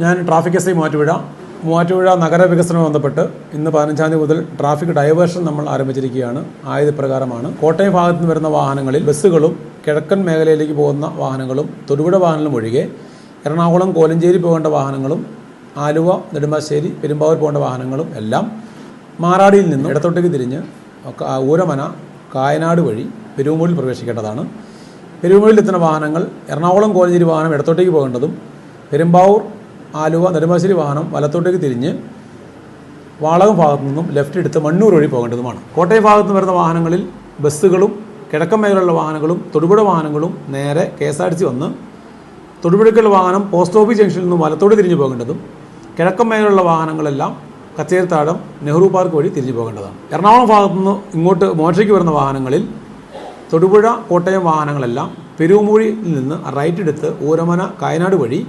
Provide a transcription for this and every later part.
ഞാൻ traffic S I Muvattupuzha നഗരവികസനവുമായി ബന്ധപ്പെട്ട് ഇന്ന് 15-ാം തീയതി മുതൽ ട്രാഫിക് ഡൈവേർഷൻ നമ്മൾ ആരംഭിച്ചിരിക്കുകയാണ്. ആയത് പ്രകാരമാണ് കോട്ടയം ഭാഗത്ത് നിന്ന് വരുന്ന വാഹനങ്ങളിൽ ബസ്സുകളും കിഴക്കൻ മേഖലയിലേക്ക് പോകുന്ന വാഹനങ്ങളും തൊടുപുഴ വാഹനങ്ങളും ഒഴികെ എറണാകുളം കോലഞ്ചേരി പോകേണ്ട വാഹനങ്ങളും ആലുവ നെടുമ്പാശ്ശേരി പെരുമ്പാവൂർ പോകേണ്ട വാഹനങ്ങളും എല്ലാം മാറാടിയിൽ നിന്നും ഇടത്തോട്ടേക്ക് തിരിഞ്ഞ് ഊരമന കായനാട് വഴി പെരുവുമൂഴിൽ പ്രവേശിക്കേണ്ടതാണ്. പെരുവുമൂഴിലെത്തുന്ന വാഹനങ്ങൾ എറണാകുളം കോലഞ്ചേരി വാഹനം ഇടത്തോട്ടേക്ക് പോകേണ്ടതും പെരുമ്പാവൂർ ആലുവ നെടുമ്പാശ്ശേരി വാഹനം വലത്തോട്ടേക്ക് തിരിഞ്ഞ് വാളകം ഭാഗത്തു നിന്നും ലെഫ്റ്റ് എടുത്ത് മണ്ണൂർ വഴി പോകേണ്ടതുമാണ്. കോട്ടയം ഭാഗത്ത് നിന്ന് വരുന്ന വാഹനങ്ങളിൽ ബസ്സുകളും കിഴക്കൻ മേഖലയിലുള്ള വാഹനങ്ങളും തൊടുപുഴ വാഹനങ്ങളും നേരെ KSRTC വന്ന് തൊടുപുഴയ്ക്കുള്ള വാഹനം പോസ്റ്റ് ഓഫീസ് ജംഗ്ഷനിൽ നിന്നും വലത്തോട്ട് തിരിഞ്ഞു പോകേണ്ടതും കിഴക്കൻ മേഖലയിലുള്ള വാഹനങ്ങളെല്ലാം കച്ചേരിത്താഴം നെഹ്റു പാർക്ക് വഴി തിരിഞ്ഞു പോകേണ്ടതാണ്. എറണാകുളം ഭാഗത്തു നിന്ന് ഇങ്ങോട്ട് മോട്ടോയ്ക്ക് വരുന്ന വാഹനങ്ങളിൽ തൊടുപുഴ കോട്ടയം വാഹനങ്ങളെല്ലാം പെരുവുമൂഴിയിൽ നിന്ന് റൈറ്റ് എടുത്ത് ഊരമന കായനാട് വഴി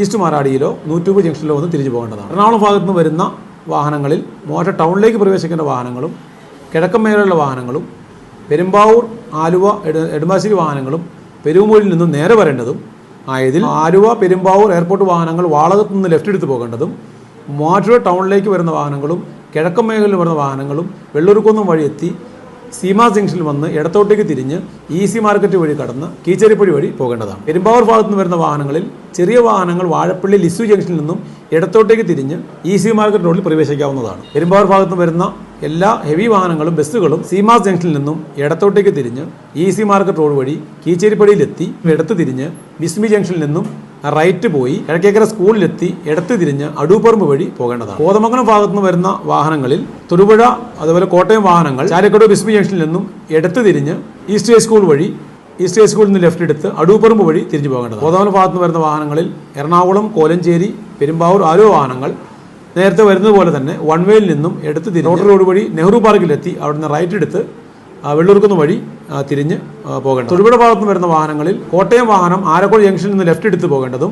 ഈസ്റ്റ് മാറാടിയിലോ 100 ജംഗ്ഷനിലോ ഒന്ന് തിരിച്ചു പോകേണ്ടതാണ്. എറണാകുളം ഭാഗത്തു നിന്ന് വരുന്ന വാഹനങ്ങളിൽ മോട്ടോർ ടൗണിലേക്ക് പ്രവേശിക്കേണ്ട വാഹനങ്ങളും കിഴക്കൻ മേഖലയിലുള്ള വാഹനങ്ങളും പെരുമ്പാവൂർ ആലുവ നെടുമ്പാശ്ശേരി വാഹനങ്ങളും പെരുവുമൂഴിയിൽ നിന്നും നേരെ വരേണ്ടതും ആയതിൽ ആലുവ പെരുമ്പാവൂർ എയർപോർട്ട് വാഹനങ്ങൾ വാളകത്ത് നിന്ന് ലെഫ്റ്റ് എടുത്ത് പോകേണ്ടതും മൂവാറ്റുപുഴ ടൗണിലേക്ക് വരുന്ന വാഹനങ്ങളും കിഴക്കൻ മേഖലയിൽ വരുന്ന വാഹനങ്ങളും വെള്ളൂർക്കുന്നം വഴി എത്തി സീമാസ് ജംഗ്ഷനിൽ വന്ന് ഇടത്തോട്ടേക്ക് തിരിഞ്ഞ് EC മാർക്കറ്റ് വഴി കടന്ന് കീച്ചേരിപ്പടി വഴി പോകേണ്ടതാണ്. പെരുമ്പാവൂർ ഭാഗത്ത് നിന്ന് വരുന്ന വാഹനങ്ങളിൽ ചെറിയ വാഹനങ്ങൾ വാഴപ്പള്ളി ലിസു ജംഗ്ഷനിൽ നിന്നും ഇടത്തോട്ടേക്ക് തിരിഞ്ഞ് EC മാർക്കറ്റ് റോഡിൽ പ്രവേശിക്കാവുന്നതാണ്. പെരുമ്പാവൂർ ഭാഗത്ത് നിന്ന് വരുന്ന എല്ലാ ഹെവി വാഹനങ്ങളും ബസ്സുകളും സീമാസ് ജംഗ്ഷനിൽ നിന്നും ഇടത്തോട്ടേക്ക് തിരിഞ്ഞ് EC മാർക്കറ്റ് റോഡ് വഴി കീച്ചേരിപ്പടിയിലെത്തി ഇടത്ത് തിരിഞ്ഞ് ബിസ്മി ജംഗ്ഷനിൽ നിന്നും റൈറ്റ് പോയി കിഴക്കേക്കര സ്കൂളിലെത്തി ഇടത്ത് തിരിഞ്ഞ് അടൂപ്പറമ്പ് വഴി പോകേണ്ടതാണ്. കോതമംഗലം ഭാഗത്തു നിന്ന് വരുന്ന വാഹനങ്ങളിൽ തൊടുപുഴ അതുപോലെ കോട്ടയം വാഹനങ്ങൾ ചാലക്കട ബിസ്മി ജംഗ്ഷനിൽ നിന്നും ഇടത്ത് തിരിഞ്ഞ് ഈസ്റ്റ് ഹൈസ്കൂൾ വഴി ഈസ്റ്റ് ഹൈസ്കൂളിൽ നിന്ന് ലെഫ്റ്റ് എടുത്ത് അടൂപ്പറമ്പ് വഴി തിരിഞ്ഞു പോകേണ്ടതാണ്. കോതമംഗലം ഭാഗത്ത് നിന്ന് വരുന്ന വാഹനങ്ങളിൽ എറണാകുളം കോലഞ്ചേരി പെരുമ്പാവൂർ ആലുവ വാഹനങ്ങൾ നേരത്തെ വരുന്നത് പോലെ തന്നെ വൺ വേയിൽ നിന്നും എടുത്ത് തിരിഞ്ഞ് റോഡ് വഴി നെഹ്റു പാർക്കിലെത്തി അവിടുന്ന് റൈറ്റ് എടുത്ത് വെള്ളൂർക്കുന്ന് വഴി തിരിഞ്ഞ് പോകേണ്ടത്. തൊടുപുഴ ഭാഗത്ത് നിന്ന് വരുന്ന വാഹനങ്ങളിൽ കോട്ടയം വാഹനം ആലക്കോട് ജംഗ്ഷനിൽ നിന്ന് ലെഫ്റ്റ് എടുത്ത് പോകേണ്ടതും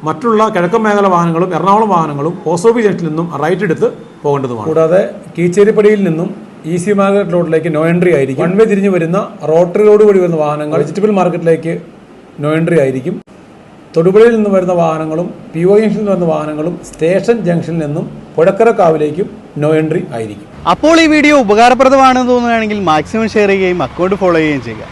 മറ്റുള്ള കിഴക്കൻ മേഖല വാഹനങ്ങളും എറണാകുളം വാഹനങ്ങളും പോസ്റ്റ് ഓഫീസ് ജംഗ്ഷനിൽ നിന്നും റൈറ്റ് എടുത്ത് പോകേണ്ടതുമാണ്. കൂടാതെ കീച്ചേരിപ്പടിയിൽ നിന്നും EC മാർക്കറ്റ് റോഡിലേക്ക് നോ എൻട്രി ആയിരിക്കും. വൺ വേ തിരിഞ്ഞ് വരുന്ന റോട്ടറി റോഡ് വഴി വരുന്ന വാഹനങ്ങൾ വെജിറ്റബിൾ മാർക്കറ്റിലേക്ക് നോ എൻട്രി ആയിരിക്കും. തൊടുപുഴയിൽ നിന്ന് വരുന്ന വാഹനങ്ങളും PO ജംഗ്ഷനിൽ നിന്ന് വരുന്ന വാഹനങ്ങളും സ്റ്റേഷൻ ജംഗ്ഷനിൽ നിന്നും പുഴക്കരക്കാവിലേക്കും നോ എൻട്രി ആയിരിക്കും. അപ്പോൾ ഈ വീഡിയോ ഉപകാരപ്രദമാണെന്ന് തോന്നുകയാണെങ്കിൽ മാക്സിമം ഷെയർ ചെയ്യുകയും അക്കൗണ്ട് ഫോളോ ചെയ്യുകയും ചെയ്യുക.